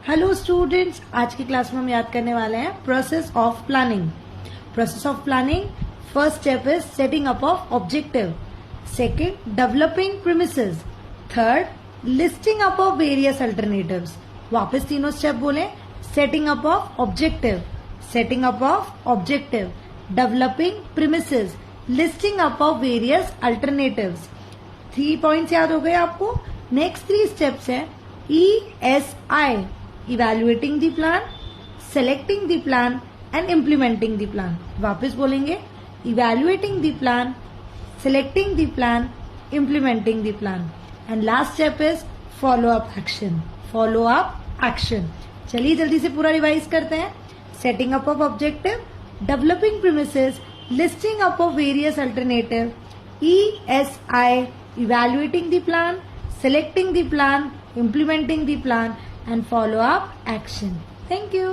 Hello students, आज की class में हम याद करने वाले हैं process of planning. Process of planning, first step is setting up of objective, second developing premises, third listing up of various alternatives. वापस तीनों स्टेप बोले, setting up of objective, setting up of objective, developing premises, listing up of various alternatives. 3 points याद हो गए आपको। Next 3 steps है ESI, evaluating the plan, selecting the plan and implementing the plan. वापस बोलेंगे, evaluating the plan, selecting the plan, implementing the plan. And last step is follow up action. Follow up action. चलिए जल्दी से पूरा revise करते हैं। Setting up of objective, developing premises, listing up of various alternative, ESI, evaluating the plan, selecting the plan, implementing the plan and follow up action. Thank you.